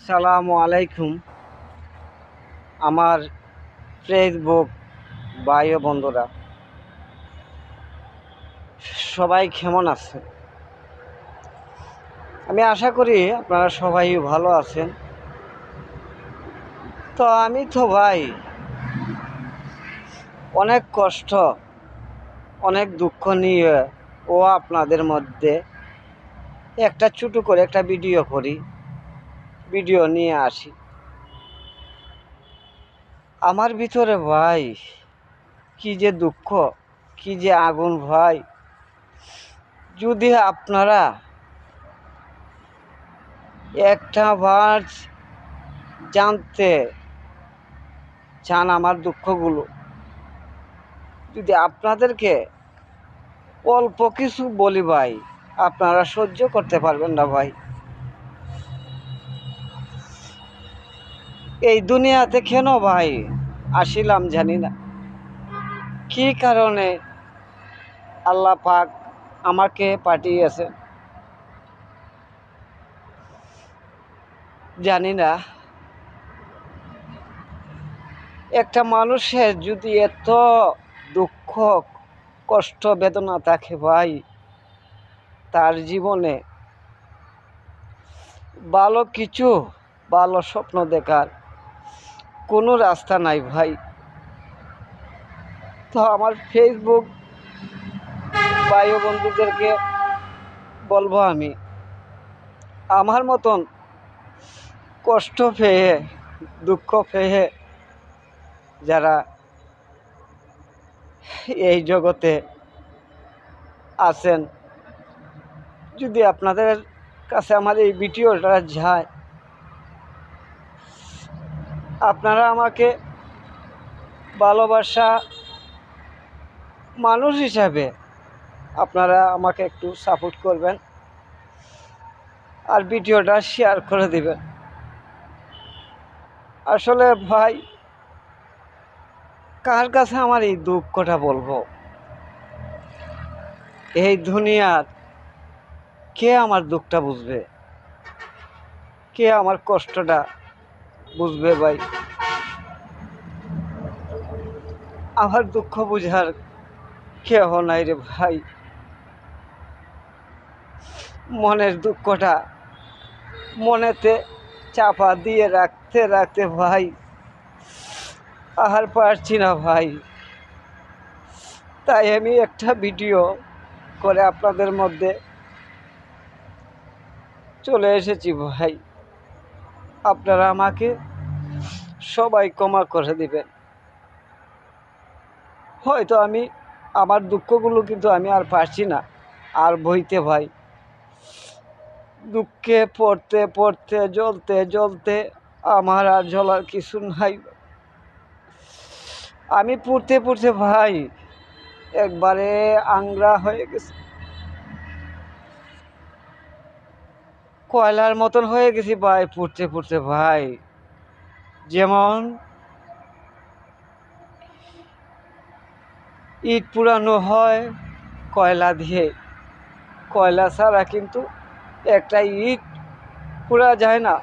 আসসালামু আলাইকুম। আমার ফেসবুক ভাই ও বন্ধুরা, সবাই কেমন আছেন? আমি আশা করি আপনারা সবাই ভালো আছেন। তো আমি তো ভাই অনেক কষ্ট, অনেক দুঃখ নিয়ে আপনাদের মধ্যে একটা ছোটো করে একটা ভিডিও নিয়ে আসি। আমার ভিতরে ভাই কি যে দুঃখ, কি যে আগুন ভাই। যদি আপনারা একটা বার জানতে চান আমার দুঃখগুলো, যদি আপনাদেরকে অল্প কিছু বলি ভাই, আপনারা সহ্য করতে পারবেন না ভাই। এই দুনিয়াতে কেন ভাই আসিলাম জানি না, কি কারণে আল্লাহ পাক আমাকে পাঠিয়েছে জানি না। একটা মানুষের যদি এত দুঃখ, কষ্ট, বেদনা থাকে ভাই, তার জীবনে ভালো কিছু, ভালো স্বপ্ন দেখার কোনো রাস্তা নাই ভাই। তো আমার ফেসবুক ভাই ও বন্ধুদেরকে বলবো, আমি আমার মতন কষ্ট পেয়ে, দুঃখ পেয়ে যারা এই জগতে আছেন, যদি আপনাদের কাছে আমার এই ভিডিওটা যায়, আপনারা আমাকে ভালোবাসা মানুষ হিসাবে আপনারা আমাকে একটু সাপোর্ট করবেন আর ভিডিওটা শেয়ার করে দিবেন। আসলে ভাই, কার কাছে আমার এই দুঃখটা বলবো? এই দুনিয়ার কে আমার দুঃখটা বুঝবে? কে আমার কষ্টটা বুঝবে ভাই? আমার দুঃখ বুঝার কেহ নাই রে ভাই। মনের দুঃখটা মনেতে চাপা দিয়ে রাখতে রাখতে ভাই আর পারছি না ভাই। তাই আমি একটা ভিডিও করে আপনাদের মধ্যে চলে এসেছি ভাই। আপনারা আমাকে সবাই ক্ষমা করে দিবেন। হয়তো আমি আমার দুঃখগুলো কিন্তু আমি আর পারছি না আর বইতে ভাই। দুঃখে পড়তে পড়তে, জ্বলতে জ্বলতে আমার আর জ্বলার কিছু নাই। আমি পড়তে পড়তে ভাই একবারে আংরা হয়ে গেছি, কয়লার মতন হয়ে গেছি ভাই পড়তে পড়তে ভাই। যেমন ইট পুরানো হয় কয়লা দিয়ে, কয়লা ছাড়া কিন্তু একটা ইট পুরা যায় না।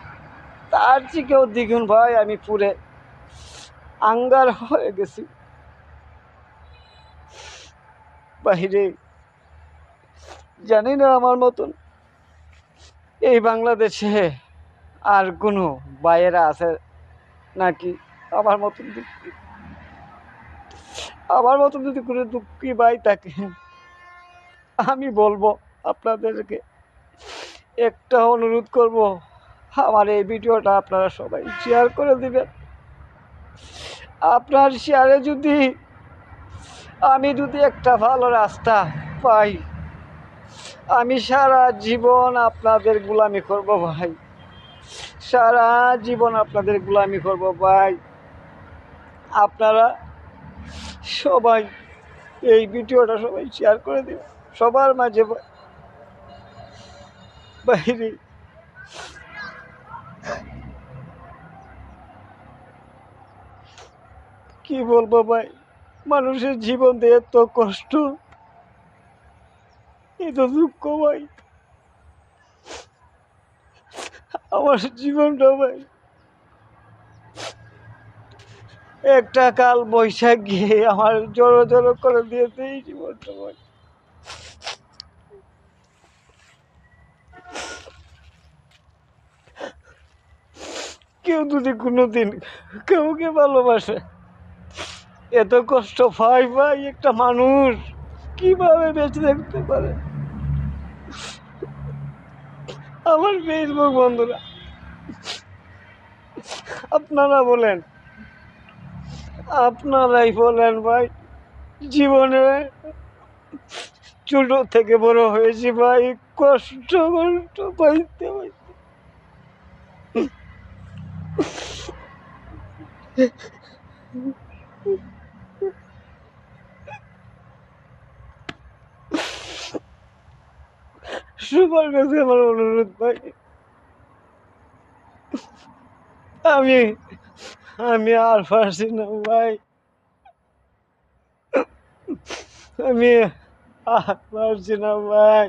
তার থেকেও দ্বিগুণ ভাই আমি পুরে আঙ্গার হয়ে গেছি বাহিরে। জানি না আমার মতন এই বাংলাদেশে আর কোনো ভাইয়েরা আছে নাকি আমার মতন দুঃখী। আমার মতন যদি কোনো দুঃখী ভাই থাকে, আমি বলবো আপনাদেরকে একটা অনুরোধ করব, আমার এই ভিডিওটা আপনারা সবাই শেয়ার করে দিবেন। আপনার শেয়ারে আমি যদি একটা ভালো রাস্তা পাই, আমি সারা জীবন আপনাদের গোলামি করব ভাই। সারা জীবন আপনাদের গোলামি করব ভাই। আপনারা সবাই এই ভিডিওটা সবাই শেয়ার করে দিবেন সবার মাঝে বাইরে। কি বলবো ভাই, মানুষের জীবন দিয়ে এত কষ্ট, এত দুঃখ ভাই। আমার জীবনটা ভাই একটা কাল বৈশাখ গিয়ে আমার জড়ো জড়ো করে দিয়েছে এই জীবনটা ভাই। কেউ যদি কোনোদিন কাউকে ভালোবাসে এত কষ্ট পায় ভাই একটা মানুষ কিভাবে বেঁচে থাকতে পারে? আমার ফেসবুক বন্ধুরা আপনারা বলেন, আপনারাই বলেন ভাই, জীবনে ছোট থেকে বড় হয়েছি ভাই, কষ্ট কষ্ট পাইতে পাইতে সবার কাছে আমার অনুরোধ ভাই, আমি আমি আর পারছি না ভাই, আমি আর পারছি না ভাই।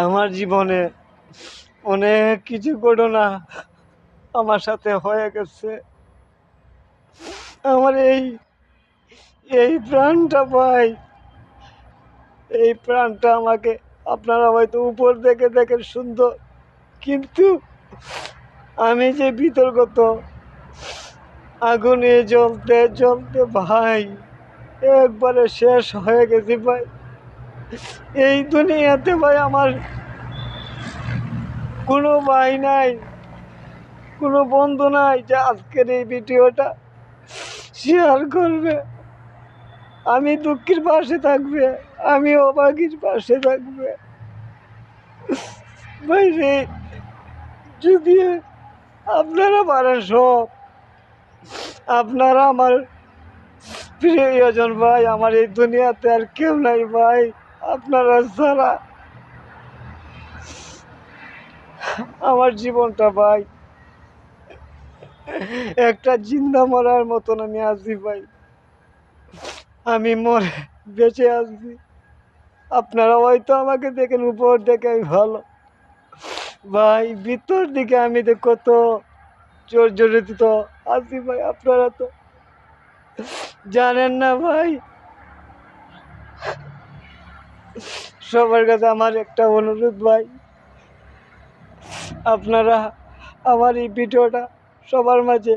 আমার জীবনে অনেক কিছু ঘটনা আমার সাথে হয়ে গেছে। আমার এই এই প্রাণটা ভাই, এই প্রাণটা আমাকে আপনারা হয়তো উপর দেখে দেখেন সুন্দর, কিন্তু আমি যে বিতর্কত আগুনে জ্বলতে জ্বলতে ভাই একবারে শেষ হয়ে গেছি ভাই। এই দুনিয়াতে ভাই আমার কোনো ভাই নাই, কোনো বন্ধু নাই যে আজকের এই ভিডিওটা শেয়ার করবে, আমি দুঃখীর পাশে থাকবে, আমি অভাগীর পাশে থাকবে ভাই রে। যদি আপনারা পারেন সব, আপনারা আমার প্রিয়জন ভাই, আমার এই দুনিয়াতে আর কেউ নাই ভাই আপনারা ছাড়া। আমার জীবনটা ভাই একটা জিন্দা মরার মতন আমি আছি ভাই, আমি মরে বেঁচে আছি। আপনারা হয়তো আমাকে দেখেন উপর দেখে আমি ভালো ভাই, ভিতর দিকে আমি তো কত জর্জরিত আছি ভাই, আপনারা তো জানেন না ভাই। সবার কাছে আমার একটা অনুরোধ ভাই, আপনারা আমার এই ভিডিওটা সবার মাঝে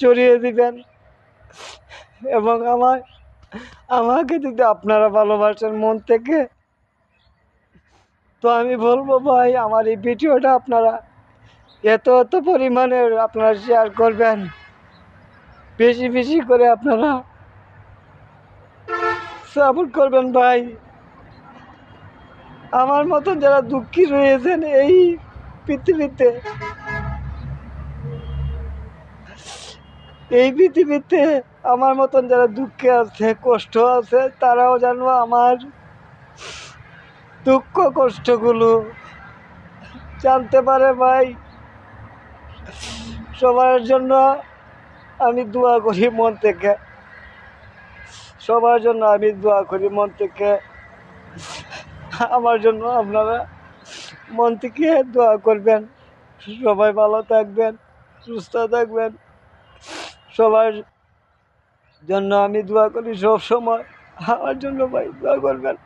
ছড়িয়ে দিবেন, এবং আমাকে যদি আপনারা ভালোবাসেন মন থেকে, তো আমি বলবো ভাই আমার এই ভিডিওটা আপনারা এত এত পরিমাণে আপনারা শেয়ার করবেন, বেশি বেশি করে আপনারা সাপোর্ট করবেন ভাই। আমার মতন যারা দুঃখী রয়েছেন এই পৃথিবীতে, এই পৃথিবীতে আমার মতন যারা দুঃখে আছে, কষ্ট আছে, তারাও যেন আমার দুঃখ কষ্টগুলো জানতে পারে ভাই। সবার জন্য আমি দোয়া করি মন থেকে, সবার জন্য আমি দোয়া করি মন থেকে। আমার জন্য আপনারা মন থেকে দোয়া করবেন, সবাই ভালো থাকবেন, সুস্থ থাকবেন, সবার জন্য আমি দোয়া করি সব সময়। আমার জন্য ভাই দোয়া করবেন,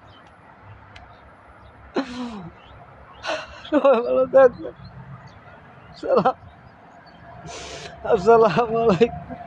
সবাই ভালো থাকবেন। আসসালামু আলাইকুম।